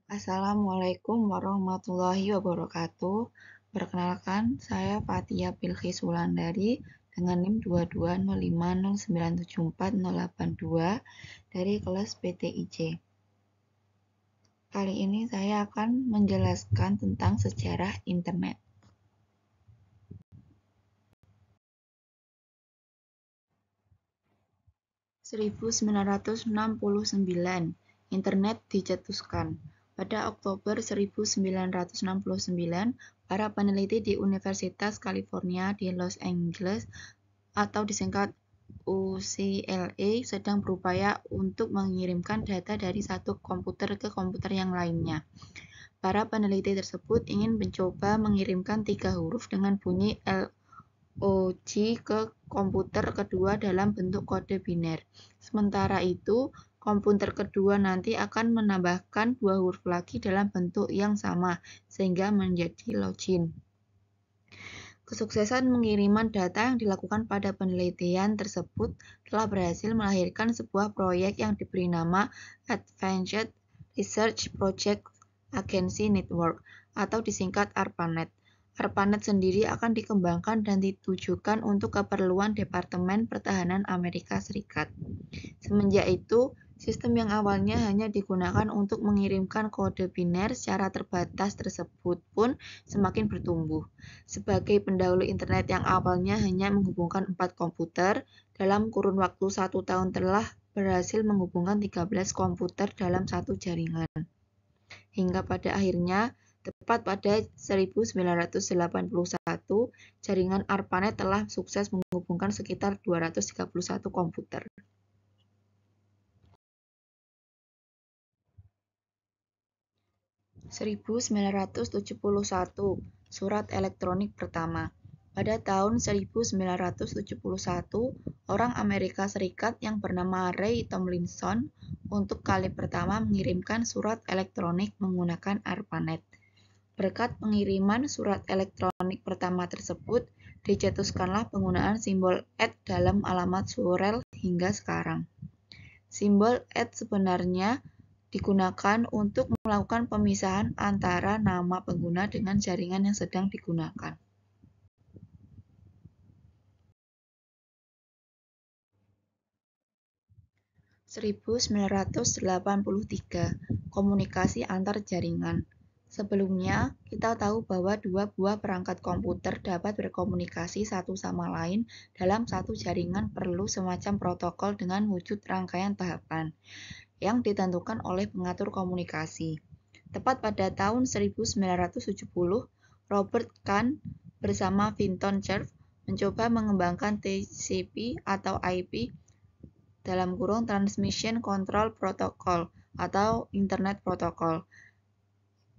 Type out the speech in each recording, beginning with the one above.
Assalamualaikum warahmatullahi wabarakatuh. Perkenalkan, saya Fatia Bilqis Wulandari dengan NIM 22050974082 dari kelas PTIC. Kali ini saya akan menjelaskan tentang sejarah internet. (1969) Internet dicetuskan. Pada Oktober 1969, para peneliti di Universitas California di Los Angeles atau disingkat UCLA sedang berupaya untuk mengirimkan data dari satu komputer ke komputer yang lainnya. Para peneliti tersebut ingin mencoba mengirimkan 3 huruf dengan bunyi LOG ke komputer kedua dalam bentuk kode biner. Sementara itu, komputer kedua nanti akan menambahkan 2 huruf lagi dalam bentuk yang sama, sehingga menjadi login. Kesuksesan pengiriman data yang dilakukan pada penelitian tersebut telah berhasil melahirkan sebuah proyek yang diberi nama Advanced Research Project Agency Network atau disingkat ARPANET. ARPANET sendiri akan dikembangkan dan ditujukan untuk keperluan Departemen Pertahanan Amerika Serikat. Semenjak itu, sistem yang awalnya hanya digunakan untuk mengirimkan kode biner secara terbatas tersebut pun semakin bertumbuh. Sebagai pendahulu internet yang awalnya hanya menghubungkan 4 komputer, dalam kurun waktu 1 tahun telah berhasil menghubungkan 13 komputer dalam satu jaringan. Hingga pada akhirnya, tepat pada 1981, jaringan ARPANET telah sukses menghubungkan sekitar 231 komputer. (1971) Surat elektronik pertama. Pada tahun 1971, orang Amerika Serikat yang bernama Ray Tomlinson untuk kali pertama mengirimkan surat elektronik menggunakan ARPANET. Berkat pengiriman surat elektronik pertama tersebut, dicetuskanlah penggunaan simbol @ dalam alamat surel hingga sekarang. Simbol @ sebenarnya digunakan untuk melakukan pemisahan antara nama pengguna dengan jaringan yang sedang digunakan. (1983) Komunikasi antar jaringan. Sebelumnya, kita tahu bahwa 2 buah perangkat komputer dapat berkomunikasi satu sama lain dalam satu jaringan perlu semacam protokol dengan wujud rangkaian tahapan yang ditentukan oleh pengatur komunikasi. Tepat pada tahun 1970, Robert Kahn bersama Vinton Cerf mencoba mengembangkan TCP atau IP (Transmission Control Protocol) atau Internet Protocol.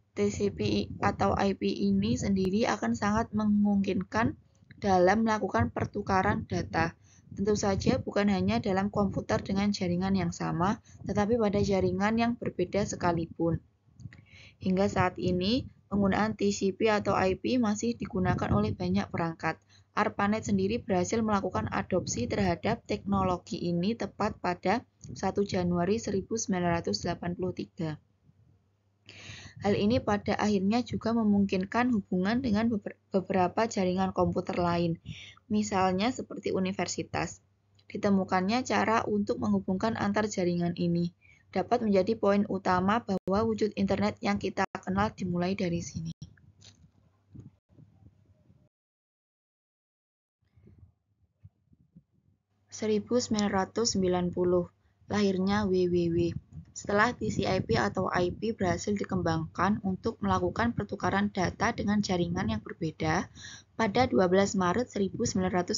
TCP atau IP ini sendiri akan sangat memungkinkan dalam melakukan pertukaran data. Tentu saja bukan hanya dalam komputer dengan jaringan yang sama, tetapi pada jaringan yang berbeda sekalipun. Hingga saat ini, penggunaan TCP atau IP masih digunakan oleh banyak perangkat. ARPANET sendiri berhasil melakukan adopsi terhadap teknologi ini tepat pada 1 Januari 1983. Hal ini pada akhirnya juga memungkinkan hubungan dengan beberapa jaringan komputer lain, misalnya seperti universitas. Ditemukannya cara untuk menghubungkan antar jaringan ini. Dapat menjadi poin utama bahwa wujud internet yang kita kenal dimulai dari sini. (1990) Lahirnya WWW. Setelah TCP atau IP berhasil dikembangkan untuk melakukan pertukaran data dengan jaringan yang berbeda, pada 12 Maret 1989,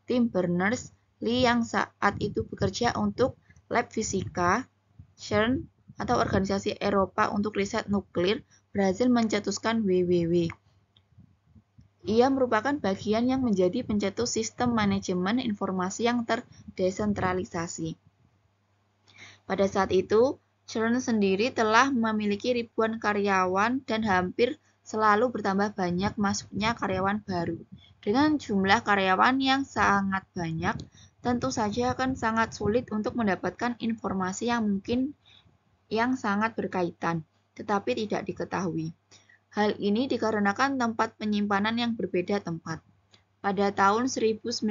tim Berners-Lee yang saat itu bekerja untuk Lab Fisika, CERN, atau Organisasi Eropa untuk Riset Nuklir, berhasil mencetuskan WWW. Ia merupakan bagian yang menjadi pencetus sistem manajemen informasi yang terdesentralisasi. Pada saat itu, CERN sendiri telah memiliki ribuan karyawan dan hampir selalu bertambah banyak masuknya karyawan baru. Dengan jumlah karyawan yang sangat banyak, tentu saja akan sangat sulit untuk mendapatkan informasi yang mungkin yang sangat berkaitan, tetapi tidak diketahui. Hal ini dikarenakan tempat penyimpanan yang berbeda tempat. Pada tahun 1990,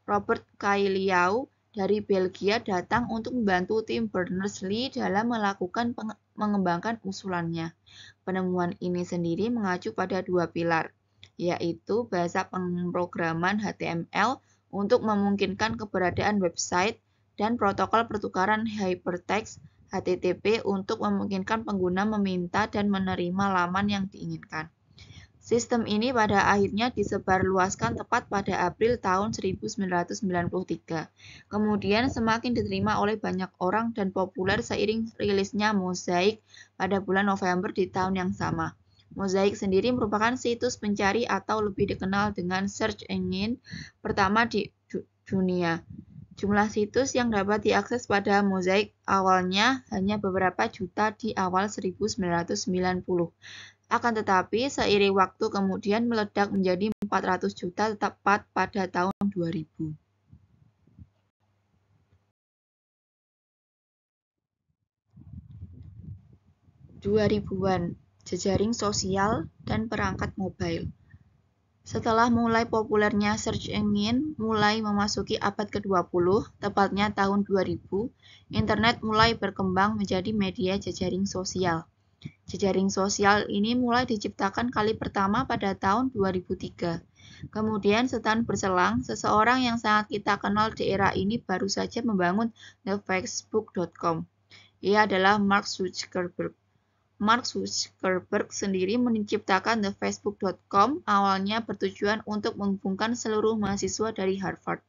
Robert Cailliau dari Belgia datang untuk membantu tim Berners-Lee dalam mengembangkan usulannya. Penemuan ini sendiri mengacu pada dua pilar, yaitu bahasa pemrograman HTML untuk memungkinkan keberadaan website dan protokol pertukaran hypertext HTTP untuk memungkinkan pengguna meminta dan menerima laman yang diinginkan. Sistem ini pada akhirnya disebarluaskan tepat pada April tahun 1993. Kemudian semakin diterima oleh banyak orang dan populer seiring rilisnya Mosaic pada bulan November di tahun yang sama. Mosaic sendiri merupakan situs pencari atau lebih dikenal dengan search engine pertama di dunia. Jumlah situs yang dapat diakses pada Mosaic awalnya hanya beberapa juta di awal 1990. Akan tetapi, seiring waktu kemudian meledak menjadi 400 juta tepat pada tahun 2000. 2000-an, jejaring sosial dan perangkat mobile. Setelah mulai populernya search engine mulai memasuki abad ke-20, tepatnya tahun 2000, internet mulai berkembang menjadi media jejaring sosial. Jejaring sosial ini mulai diciptakan kali pertama pada tahun 2003. Kemudian setahun berselang, seseorang yang sangat kita kenal di era ini baru saja membangun thefacebook.com. Ia adalah Mark Zuckerberg. Mark Zuckerberg sendiri menciptakan thefacebook.com awalnya bertujuan untuk menghubungkan seluruh mahasiswa dari Harvard.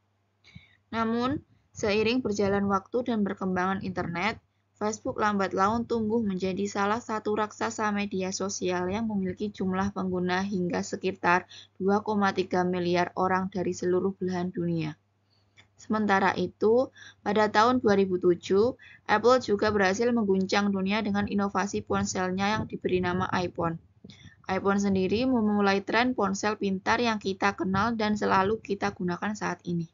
Namun, seiring berjalan waktu dan perkembangan internet, Facebook lambat laun tumbuh menjadi salah satu raksasa media sosial yang memiliki jumlah pengguna hingga sekitar 2,3 miliar orang dari seluruh belahan dunia. Sementara itu, pada tahun 2007, Apple juga berhasil mengguncang dunia dengan inovasi ponselnya yang diberi nama iPhone. iPhone sendiri memulai tren ponsel pintar yang kita kenal dan selalu kita gunakan saat ini.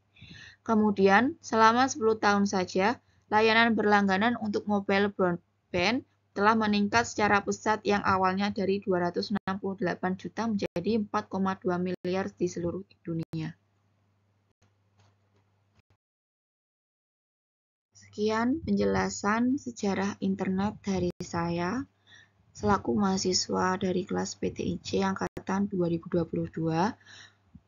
Kemudian, selama 10 tahun saja, layanan berlangganan untuk mobile broadband telah meningkat secara pesat yang awalnya dari 268 juta menjadi 4,2 miliar di seluruh dunia. Sekian penjelasan sejarah internet dari saya selaku mahasiswa dari kelas PTIJ angkatan 2022.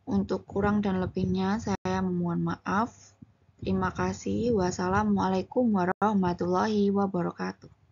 Untuk kurang dan lebihnya saya memohon maaf. Terima kasih. Wassalamualaikum warahmatullahi wabarakatuh.